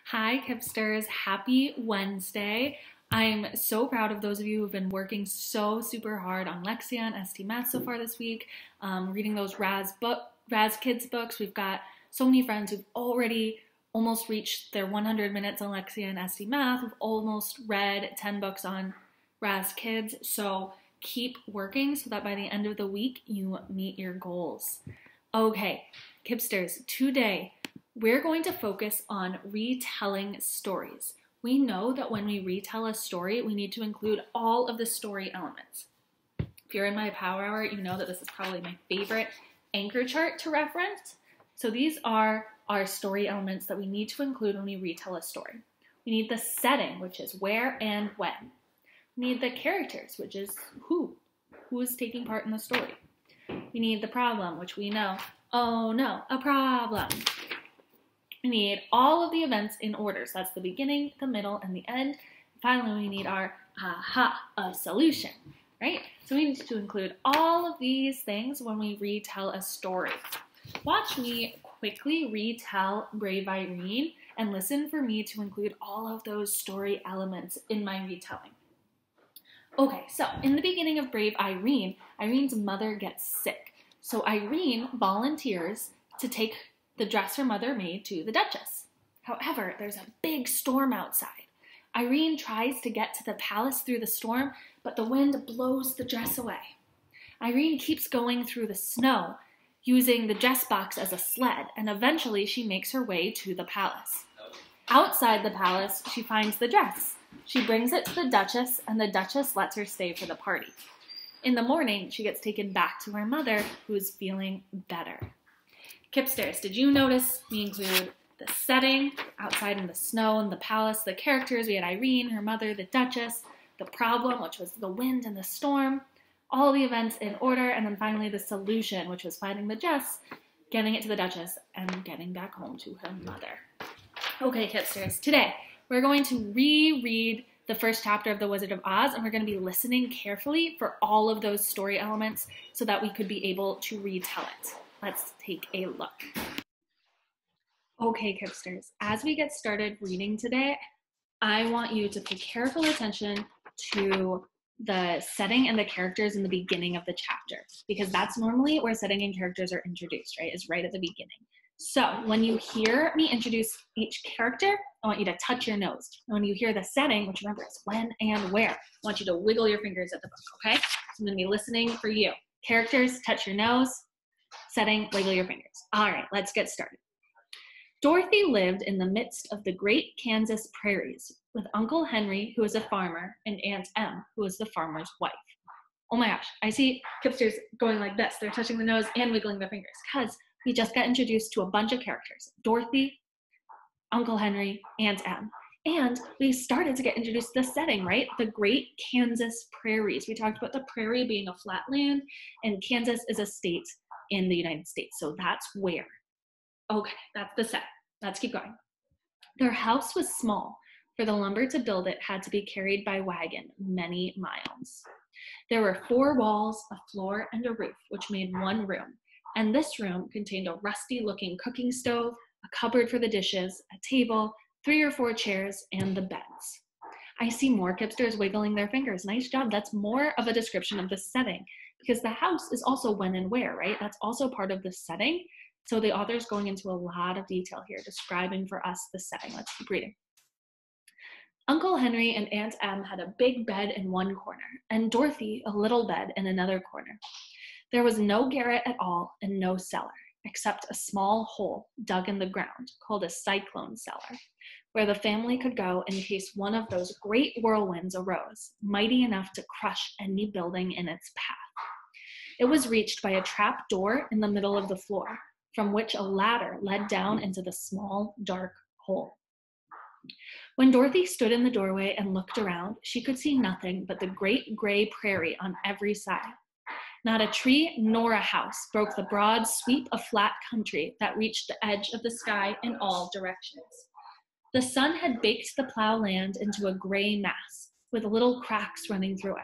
Hi, Kipsters. Happy Wednesday. I'm so proud of those of you who've been working so super hard on Lexia and ST Math so far this week, reading those Raz Kids books. We've got so many friends who've already almost reached their 100 minutes on Lexia and ST Math. We've almost read 10 books on Raz Kids. So keep working so that by the end of the week, you meet your goals. Okay, Kipsters, today, we're going to focus on retelling stories. We know that when we retell a story, we need to include all of the story elements. If you're in my Power Hour, you know that this is probably my favorite anchor chart to reference. So these are our story elements that we need to include when we retell a story. We need the setting, which is where and when. We need the characters, which is who is taking part in the story. We need the problem, which we know, oh no, a problem. We need all of the events in order. So that's the beginning, the middle, and the end. Finally, we need our a solution, right? So we need to include all of these things when we retell a story. Watch me quickly retell Brave Irene and listen for me to include all of those story elements in my retelling. Okay, so in the beginning of Brave Irene, Irene's mother gets sick. So Irene volunteers to take the dress her mother made to the Duchess. However, there's a big storm outside. Irene tries to get to the palace through the storm, but the wind blows the dress away. Irene keeps going through the snow, using the dress box as a sled, and eventually she makes her way to the palace. Outside the palace, she finds the dress. She brings it to the Duchess, and the Duchess lets her stay for the party. In the morning, she gets taken back to her mother, who is feeling better. Kipsters, did you notice we include the setting, outside in the snow in the palace, the characters, we had Irene, her mother, the Duchess, the problem, which was the wind and the storm, all the events in order, and then finally the solution, which was finding the dress, getting it to the Duchess, and getting back home to her mother. Okay, Kipsters, today we're going to reread the first chapter of The Wizard of Oz, and we're going to be listening carefully for all of those story elements so that we could be able to retell it. Let's take a look. Okay, Kipsters, as we get started reading today, I want you to pay careful attention to the setting and the characters in the beginning of the chapter, because that's normally where setting and characters are introduced, right? Is right at the beginning. So when you hear me introduce each character, I want you to touch your nose. And when you hear the setting, which remember is when and where, I want you to wiggle your fingers at the book, okay? So I'm gonna be listening for you. Characters, touch your nose. Setting, wiggle your fingers. All right, let's get started. Dorothy lived in the midst of the great Kansas prairies with Uncle Henry, who was a farmer, and Aunt Em, who was the farmer's wife. Oh my gosh, I see Kipsters going like this. They're touching the nose and wiggling their fingers because we just got introduced to a bunch of characters. Dorothy, Uncle Henry, Aunt Em. And we started to get introduced to the setting, right? The great Kansas prairies. We talked about the prairie being a flat land, and Kansas is a state in the United States. So that's where. Okay, that's the set. Let's keep going. Their house was small, for the lumber to build it had to be carried by wagon many miles. There were 4 walls, a floor, and a roof, which made one room. And this room contained a rusty-looking cooking stove, a cupboard for the dishes, a table, 3 or 4 chairs, and the beds. I see more Kipsters wiggling their fingers. Nice job. That's more of a description of the setting, because the house is also when and where, right? That's also part of the setting. So the author's going into a lot of detail here, describing for us the setting. Let's keep reading. Uncle Henry and Aunt Em had a big bed in one corner, and Dorothy a little bed in another corner. There was no garret at all and no cellar, except a small hole dug in the ground called a cyclone cellar, where the family could go in case one of those great whirlwinds arose, mighty enough to crush any building in its path. It was reached by a trap door in the middle of the floor, from which a ladder led down into the small, dark hole. When Dorothy stood in the doorway and looked around, she could see nothing but the great gray prairie on every side. Not a tree nor a house broke the broad sweep of flat country that reached the edge of the sky in all directions. The sun had baked the plow land into a gray mass, with little cracks running through it.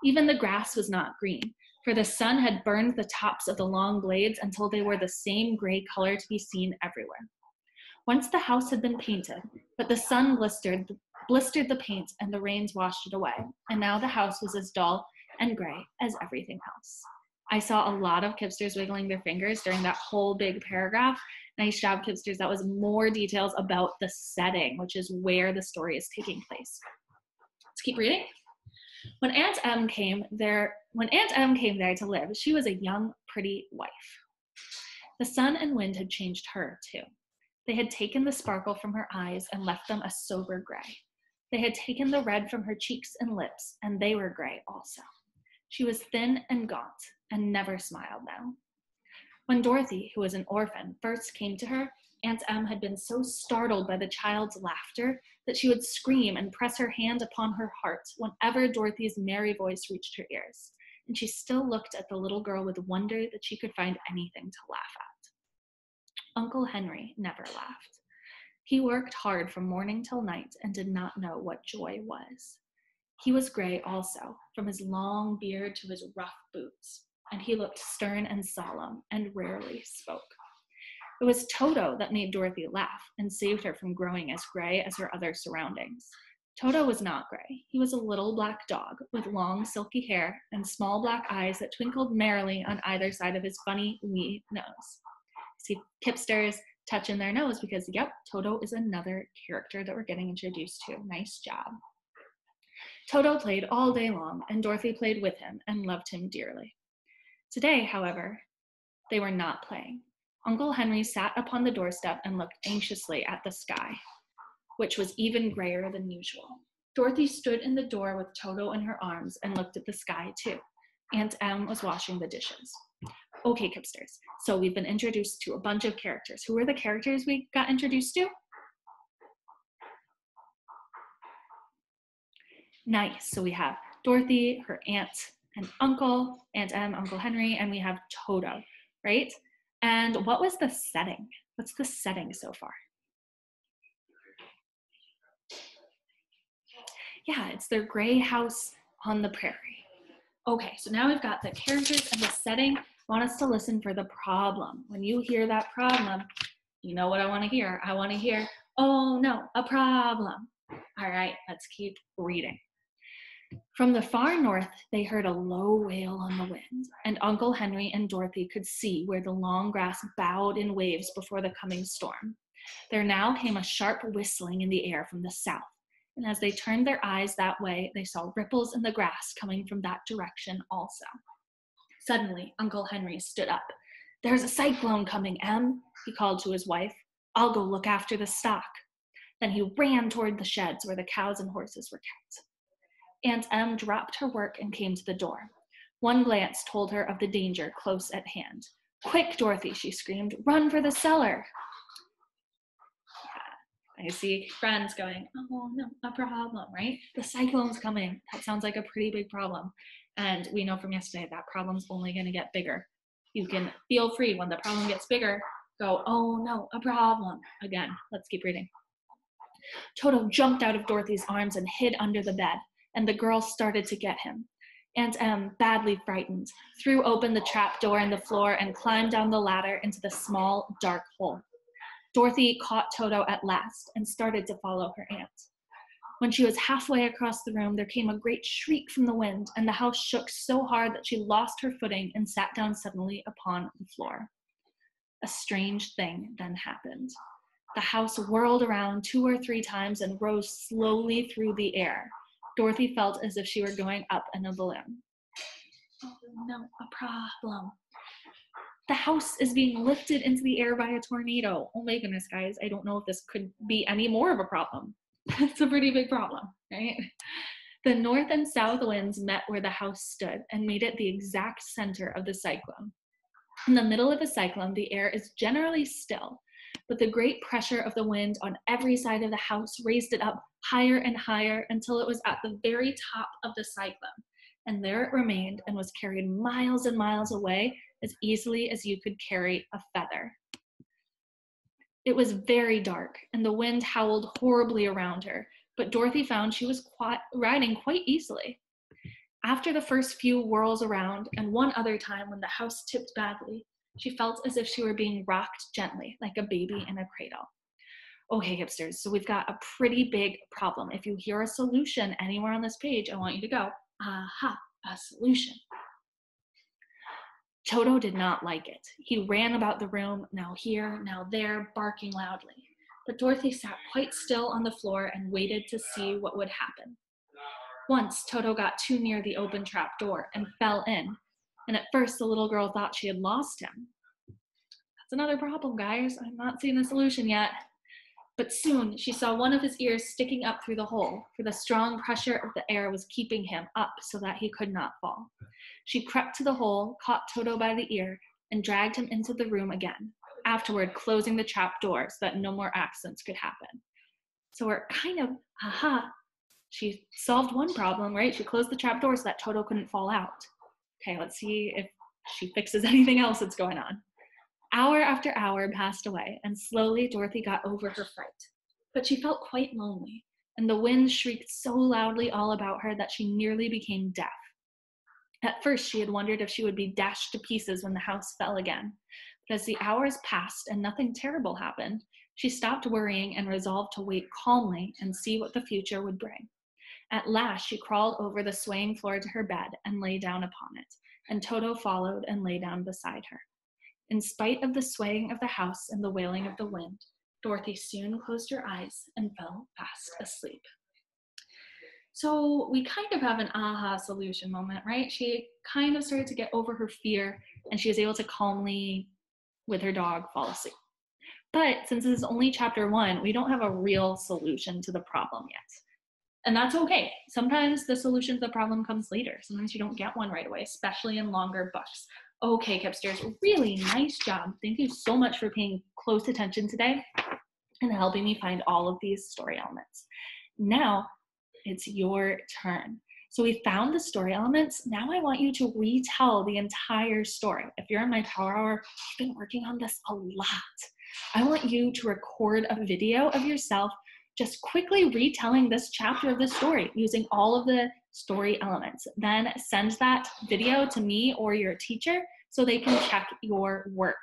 Even the grass was not green, for the sun had burned the tops of the long blades until they were the same gray color to be seen everywhere. Once the house had been painted, but the sun blistered the paint and the rains washed it away, and now the house was as dull and gray as everything else. I saw a lot of Kipsters wiggling their fingers during that whole big paragraph. Nice job, Kipsters. That was more details about the setting, which is where the story is taking place. Let's keep reading. When Aunt Em came there to live, she was a young, pretty wife. The sun and wind had changed her, too. They had taken the sparkle from her eyes and left them a sober gray. They had taken the red from her cheeks and lips, and they were gray also. She was thin and gaunt, and never smiled now. When Dorothy, who was an orphan, first came to her, Aunt Em had been so startled by the child's laughter that she would scream and press her hand upon her heart whenever Dorothy's merry voice reached her ears, and she still looked at the little girl with wonder that she could find anything to laugh at. Uncle Henry never laughed. He worked hard from morning till night and did not know what joy was. He was gray also, from his long beard to his rough boots, and he looked stern and solemn and rarely spoke. It was Toto that made Dorothy laugh and saved her from growing as gray as her other surroundings. Toto was not gray. He was a little black dog with long silky hair and small black eyes that twinkled merrily on either side of his funny wee nose. See Kipsters touching their nose because, yep, Toto is another character that we're getting introduced to. Nice job. Toto played all day long, and Dorothy played with him and loved him dearly. Today, however, they were not playing. Uncle Henry sat upon the doorstep and looked anxiously at the sky, which was even grayer than usual. Dorothy stood in the door with Toto in her arms and looked at the sky too. Aunt Em was washing the dishes. Okay, Kipsters, so we've been introduced to a bunch of characters. Who were the characters we got introduced to? Nice, so we have Dorothy, her aunt and uncle, Aunt Em, Uncle Henry, and we have Toto, right? And what was the setting? What's the setting so far? Yeah, it's their gray house on the prairie. Okay, so now we've got the characters and the setting. I want us to listen for the problem. When you hear that problem, you know what I want to hear. I want to hear, oh no, a problem. All right, let's keep reading. From the far north, they heard a low wail on the wind, and Uncle Henry and Dorothy could see where the long grass bowed in waves before the coming storm. There now came a sharp whistling in the air from the south, and as they turned their eyes that way, they saw ripples in the grass coming from that direction also. Suddenly, Uncle Henry stood up. "There's a cyclone coming, Em," he called to his wife. "I'll go look after the stock." Then he ran toward the sheds where the cows and horses were kept. Aunt Em dropped her work and came to the door. One glance told her of the danger close at hand. "Quick, Dorothy," she screamed, "run for the cellar." I see friends going, "Oh no, a problem," right? The cyclone's coming. That sounds like a pretty big problem. And we know from yesterday that problem's only going to get bigger. You can feel free when the problem gets bigger, go, "Oh no, a problem." Again, let's keep reading. Toto jumped out of Dorothy's arms and hid under the bed, and the girls started to get him. Aunt Em, badly frightened, threw open the trap door in the floor and climbed down the ladder into the small, dark hole. Dorothy caught Toto at last and started to follow her aunt. When she was halfway across the room, there came a great shriek from the wind, and the house shook so hard that she lost her footing and sat down suddenly upon the floor. A strange thing then happened. The house whirled around 2 or 3 times and rose slowly through the air. Dorothy felt as if she were going up in a balloon. Oh no, a problem. The house is being lifted into the air by a tornado. Oh my goodness, guys, I don't know if this could be any more of a problem. It's a pretty big problem, right? The north and south winds met where the house stood and made it the exact center of the cyclone. In the middle of a cyclone, the air is generally still, but the great pressure of the wind on every side of the house raised it up higher and higher until it was at the very top of the cyclone. And there it remained and was carried miles and miles away as easily as you could carry a feather. It was very dark, and the wind howled horribly around her, but Dorothy found she was riding quite easily. After the first few whirls around, and one other time when the house tipped badly, she felt as if she were being rocked gently, like a baby in a cradle. Okay, hipsters, so we've got a pretty big problem. If you hear a solution anywhere on this page, I want you to go, aha, a solution. Toto did not like it. He ran about the room, now here, now there, barking loudly. But Dorothy sat quite still on the floor and waited to see what would happen. Once, Toto got too near the open trap door and fell in, and at first the little girl thought she had lost him. That's another problem, guys. I'm not seeing a solution yet. But soon she saw one of his ears sticking up through the hole, for the strong pressure of the air was keeping him up so that he could not fall. She crept to the hole, caught Toto by the ear, and dragged him into the room again, afterward closing the trap door so that no more accidents could happen. So we're kind of, she solved one problem, right? She closed the trap door so that Toto couldn't fall out. Okay, let's see if she fixes anything else that's going on. Hour after hour passed away, and slowly Dorothy got over her fright. But she felt quite lonely, and the wind shrieked so loudly all about her that she nearly became deaf. At first, she had wondered if she would be dashed to pieces when the house fell again. But as the hours passed and nothing terrible happened, she stopped worrying and resolved to wait calmly and see what the future would bring. At last, she crawled over the swaying floor to her bed and lay down upon it, and Toto followed and lay down beside her. In spite of the swaying of the house and the wailing of the wind, Dorothy soon closed her eyes and fell fast asleep. So we kind of have an aha solution moment, right? She kind of started to get over her fear, and she was able to calmly, with her dog, fall asleep. But since this is only chapter 1, we don't have a real solution to the problem yet. And that's okay. Sometimes the solution to the problem comes later. Sometimes you don't get one right away, especially in longer books. Okay, Kipsters, really nice job. Thank you so much for paying close attention today and helping me find all of these story elements. Now, it's your turn. So we found the story elements. Now I want you to retell the entire story. If you're in my Power Hour, I've been working on this a lot. I want you to record a video of yourself just quickly retelling this chapter of the story using all of the story elements. Then send that video to me or your teacher so they can check your work.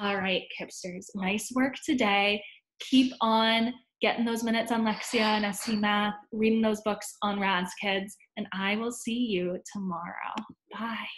All right, Kipsters, nice work today. Keep on getting those minutes on Lexia and SC Math, reading those books on Raz Kids, and I will see you tomorrow. Bye.